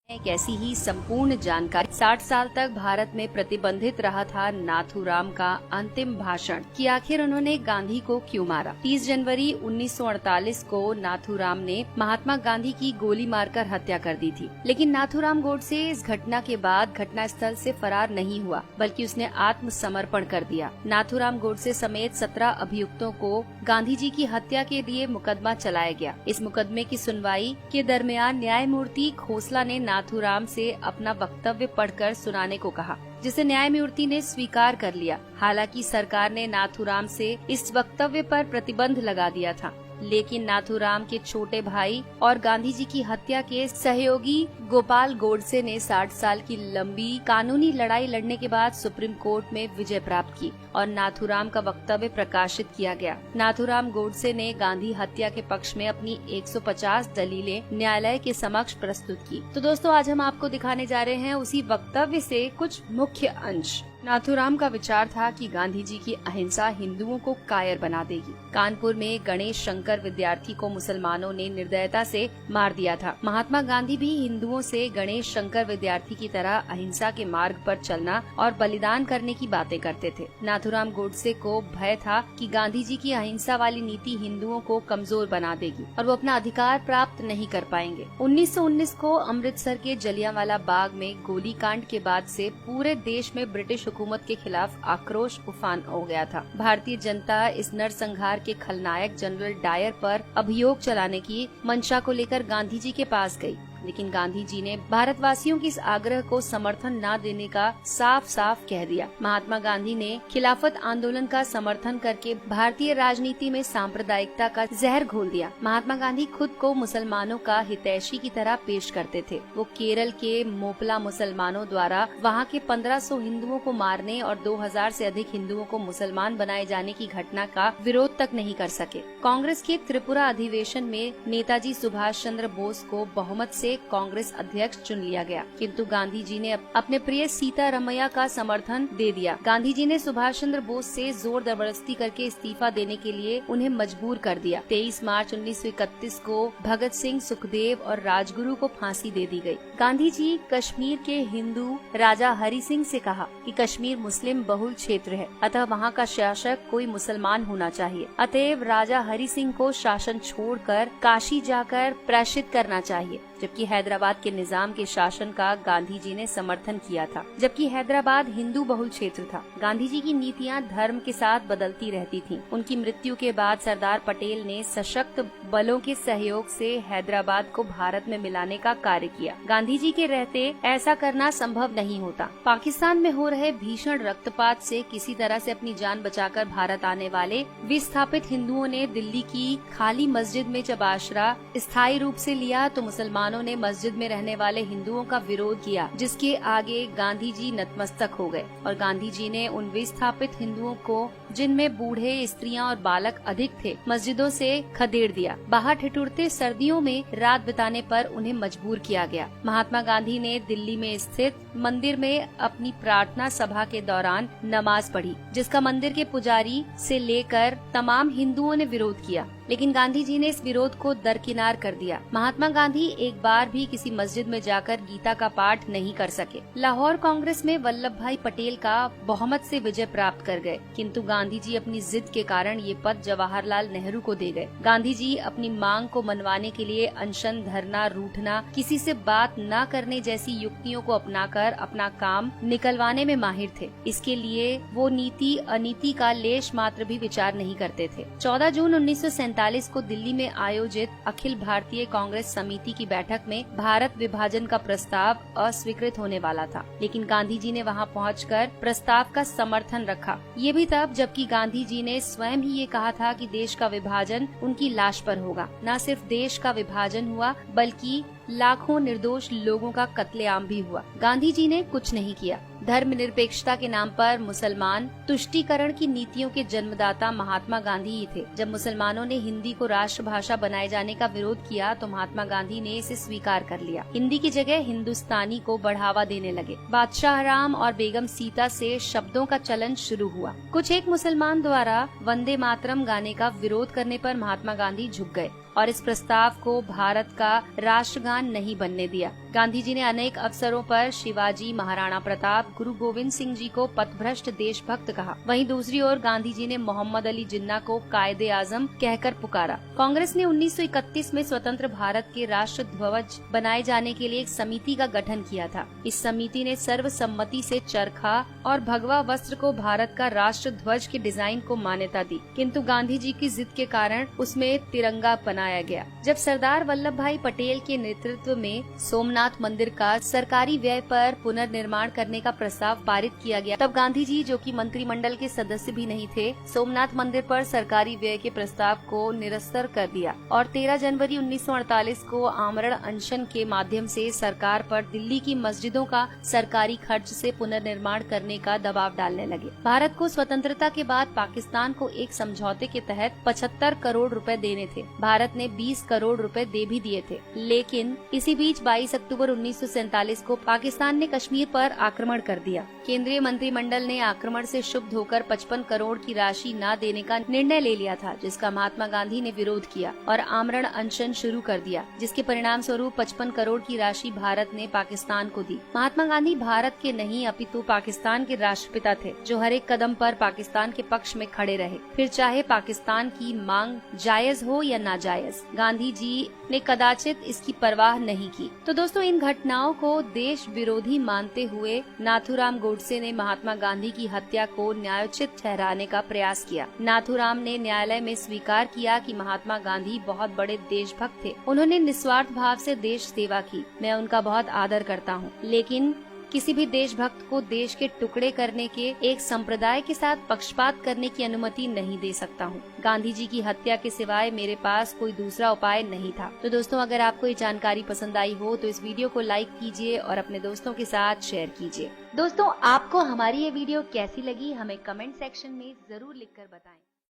एक ऐसी ही संपूर्ण जानकारी। 60 साल तक भारत में प्रतिबंधित रहा था नाथूराम का अंतिम भाषण कि आखिर उन्होंने गांधी को क्यों मारा। 30 जनवरी 1948 को नाथूराम ने महात्मा गांधी की गोली मारकर हत्या कर दी थी। लेकिन नाथूराम गोडसे इस घटना के बाद घटना स्थल से फरार नहीं हुआ, बल्कि उसने आत्मसमर्पण कर दिया। नाथूराम गोडसे समेत 17 अभियुक्तों को गांधी जी की हत्या के लिए मुकदमा चलाया गया। इस मुकदमे की सुनवाई के दरमियान न्यायमूर्ति खोसला ने नाथूराम से अपना वक्तव्य पढ़कर सुनाने को कहा, जिसे न्यायमूर्ति ने स्वीकार कर लिया। हालांकि सरकार ने नाथूराम से इस वक्तव्य पर प्रतिबंध लगा दिया था, लेकिन नाथूराम के छोटे भाई और गांधी जी की हत्या के सहयोगी गोपाल गोडसे ने 60 साल की लंबी कानूनी लड़ाई लड़ने के बाद सुप्रीम कोर्ट में विजय प्राप्त की और नाथूराम का वक्तव्य प्रकाशित किया गया। नाथूराम गोडसे ने गांधी हत्या के पक्ष में अपनी 150 दलीलें न्यायालय के समक्ष प्रस्तुत की। तो दोस्तों, आज हम आपको दिखाने जा रहे हैं उसी वक्तव्य से कुछ मुख्य अंश। नाथूराम का विचार था कि गांधी जी की अहिंसा हिंदुओं को कायर बना देगी। कानपुर में गणेश शंकर विद्यार्थी को मुसलमानों ने निर्दयता से मार दिया था। महात्मा गांधी भी हिंदुओं से गणेश शंकर विद्यार्थी की तरह अहिंसा के मार्ग पर चलना और बलिदान करने की बातें करते थे। नाथूराम गोडसे को भय था कि गांधी जी की अहिंसा वाली नीति हिंदुओं को कमजोर बना देगी और वो अपना अधिकार प्राप्त नहीं कर पाएंगे। 1919 को अमृतसर के जलियांवाला बाग में गोलीकांड के बाद से पूरे देश में ब्रिटिश हुकूमत के खिलाफ आक्रोश उफान हो गया था। भारतीय जनता इस नरसंहार के खलनायक जनरल डायर पर अभियोग चलाने की मंशा को लेकर गांधी जी के पास गई, लेकिन गांधी जी ने भारतवासियों की इस आग्रह को समर्थन न देने का साफ साफ कह दिया। महात्मा गांधी ने खिलाफत आंदोलन का समर्थन करके भारतीय राजनीति में सांप्रदायिकता का जहर घोल दिया। महात्मा गांधी खुद को मुसलमानों का हितैषी की तरह पेश करते थे। वो केरल के मोपला मुसलमानों द्वारा वहाँ के 1500 हिंदुओं को मारने और 2000 से अधिक हिंदुओं को मुसलमान बनाए जाने की घटना का विरोध तक नहीं कर सके। कांग्रेस के त्रिपुरा अधिवेशन में नेताजी सुभाष चंद्र बोस को बहुमत से कांग्रेस अध्यक्ष चुन लिया गया, किंतु गांधी जी ने अपने प्रिय सीतारमैया का समर्थन दे दिया। गांधी जी ने सुभाष चंद्र बोस से जोर जबरदस्ती करके इस्तीफा देने के लिए उन्हें मजबूर कर दिया। 23 मार्च 1931 को भगत सिंह, सुखदेव और राजगुरु को फांसी दे दी गई। गांधी जी कश्मीर के हिंदू राजा हरि सिंह से कहा कि कश्मीर मुस्लिम बहुल क्षेत्र है, अतः वहाँ का शासक कोई मुसलमान होना चाहिए। अतएव राजा हरि सिंह को शासन छोड़कर काशी जाकर प्रायश्चित करना चाहिए। जबकि हैदराबाद के निजाम के शासन का गांधी जी ने समर्थन किया था, जबकि हैदराबाद हिंदू बहुल क्षेत्र था। गांधी जी की नीतियां धर्म के साथ बदलती रहती थीं। उनकी मृत्यु के बाद सरदार पटेल ने सशक्त बलों के सहयोग से हैदराबाद को भारत में मिलाने का कार्य किया। गांधी जी के रहते ऐसा करना संभव नहीं होता। पाकिस्तान में हो रहे भीषण रक्तपात से किसी तरह से अपनी जान बचाकर भारत आने वाले विस्थापित हिंदुओं ने दिल्ली की खाली मस्जिद में जब आश्रा स्थायी रूप से लिया तो मुसलमानों ने मस्जिद में रहने वाले हिंदुओं का विरोध किया, जिसके आगे गांधी जी नतमस्तक हो गए और गांधी जी ने उन विस्थापित हिंदुओं को, जिनमें बूढ़े, स्त्रियां और बालक अधिक थे, मस्जिदों से खदेड़ दिया। बाहर ठिठुरते सर्दियों में रात बिताने पर उन्हें मजबूर किया गया। महात्मा गांधी ने दिल्ली में स्थित मंदिर में अपनी प्रार्थना सभा के दौरान नमाज पढ़ी, जिसका मंदिर के पुजारी से लेकर तमाम हिंदुओं ने विरोध किया, लेकिन गांधी जी ने इस विरोध को दरकिनार कर दिया। महात्मा गांधी एक बार भी किसी मस्जिद में जाकर गीता का पाठ नहीं कर सके। लाहौर कांग्रेस में वल्लभ भाई पटेल का बहुमत से विजय प्राप्त कर गए, किंतु गांधी जी अपनी जिद के कारण ये पद जवाहरलाल नेहरू को दे गए। गांधी जी अपनी मांग को मनवाने के लिए अनशन, धरना, रूठना, किसी से बात न करने जैसी युक्तियों को अपनाकर अपना काम निकलवाने में माहिर थे। इसके लिए वो नीति अनीति का लेश मात्र भी विचार नहीं करते थे। 14 जून 1947 को दिल्ली में आयोजित अखिल भारतीय कांग्रेस समिति की बैठक में भारत विभाजन का प्रस्ताव अस्वीकृत होने वाला था, लेकिन गांधी जी ने वहां पहुंचकर प्रस्ताव का समर्थन रखा। ये भी तब जबकि गांधी जी ने स्वयं ही ये कहा था कि देश का विभाजन उनकी लाश पर होगा। न सिर्फ देश का विभाजन हुआ, बल्कि लाखों निर्दोष लोगों का कत्लेआम भी हुआ। गांधी जी ने कुछ नहीं किया। धर्मनिरपेक्षता के नाम पर मुसलमान तुष्टीकरण की नीतियों के जन्मदाता महात्मा गांधी ही थे। जब मुसलमानों ने हिंदी को राष्ट्रभाषा बनाए जाने का विरोध किया तो महात्मा गांधी ने इसे स्वीकार कर लिया। हिंदी की जगह हिंदुस्तानी को बढ़ावा देने लगे। बादशाह राम और बेगम सीता से शब्दों का चलन शुरू हुआ। कुछ एक मुसलमान द्वारा वंदे मातरम गाने का विरोध करने पर महात्मा गांधी झुक गए और इस प्रस्ताव को भारत का राष्ट्रगान नहीं बनने दिया। गांधी जी ने अनेक अवसरों पर शिवाजी, महाराणा प्रताप, गुरु गोविंद सिंह जी को पथभ्रष्ट देशभक्त कहा। वहीं दूसरी ओर गांधी जी ने मोहम्मद अली जिन्ना को कायदे आजम कहकर पुकारा। कांग्रेस ने 1931 में स्वतंत्र भारत के राष्ट्र ध्वज बनाए जाने के लिए एक समिति का गठन किया था। इस समिति ने सर्वसम्मति से चरखा और भगवा वस्त्र को भारत का राष्ट्र ध्वज के डिजाइन को मान्यता दी, किंतु गांधी जी की जिद के कारण उसमें तिरंगा बनाया गया। जब सरदार वल्लभ भाई पटेल के नेतृत्व में सोमनाथ मंदिर का सरकारी व्यय पर पुनर्निर्माण करने का प्रस्ताव पारित किया गया, तब गांधी जी, जो कि मंत्रिमंडल के सदस्य भी नहीं थे, सोमनाथ मंदिर पर सरकारी व्यय के प्रस्ताव को निरस्त कर दिया और 13 जनवरी 1948 को आमरण अनशन के माध्यम से सरकार पर दिल्ली की मस्जिदों का सरकारी खर्च से पुनर्निर्माण करने का दबाव डालने लगे। भारत को स्वतंत्रता के बाद पाकिस्तान को एक समझौते के तहत 75 करोड़ रुपए देने थे। भारत ने 20 करोड़ रुपए दे भी दिए थे, लेकिन इसी बीच 22 अक्टूबर 1947 को पाकिस्तान ने कश्मीर पर आक्रमण कर दिया। केंद्रीय मंत्रिमंडल ने आक्रमण से क्षुब्ध होकर 55 करोड़ की राशि न देने का निर्णय ले लिया था, जिसका महात्मा गांधी ने विरोध किया और आमरण अनशन शुरू कर दिया, जिसके परिणाम स्वरूप 55 करोड़ की राशि भारत ने पाकिस्तान को दी। महात्मा गांधी भारत के नहीं अपितु पाकिस्तान के राष्ट्रपिता थे, जो हर एक कदम पर पाकिस्तान के पक्ष में खड़े रहे, फिर चाहे पाकिस्तान की मांग जायज हो या नाजायज। गांधी जी ने कदाचित इसकी परवाह नहीं की। तो दोस्तों, इन घटनाओं को देश विरोधी मानते हुए नाथूराम गोडसे ने महात्मा गांधी की हत्या को न्यायोचित ठहराने का प्रयास किया। नाथूराम ने न्यायालय में स्वीकार किया कि महात्मा गांधी बहुत बड़े देशभक्त थे। उन्होंने निस्वार्थ भाव से देश सेवा की। मैं उनका बहुत आदर करता हूँ, लेकिन किसी भी देशभक्त को देश के टुकड़े करने के एक संप्रदाय के साथ पक्षपात करने की अनुमति नहीं दे सकता हूँ। गांधी जी की हत्या के सिवाय मेरे पास कोई दूसरा उपाय नहीं था। तो दोस्तों, अगर आपको ये जानकारी पसंद आई हो तो इस वीडियो को लाइक कीजिए और अपने दोस्तों के साथ शेयर कीजिए। दोस्तों, आपको हमारी ये वीडियो कैसी लगी हमें कमेंट सेक्शन में जरूर लिखकर बताएं।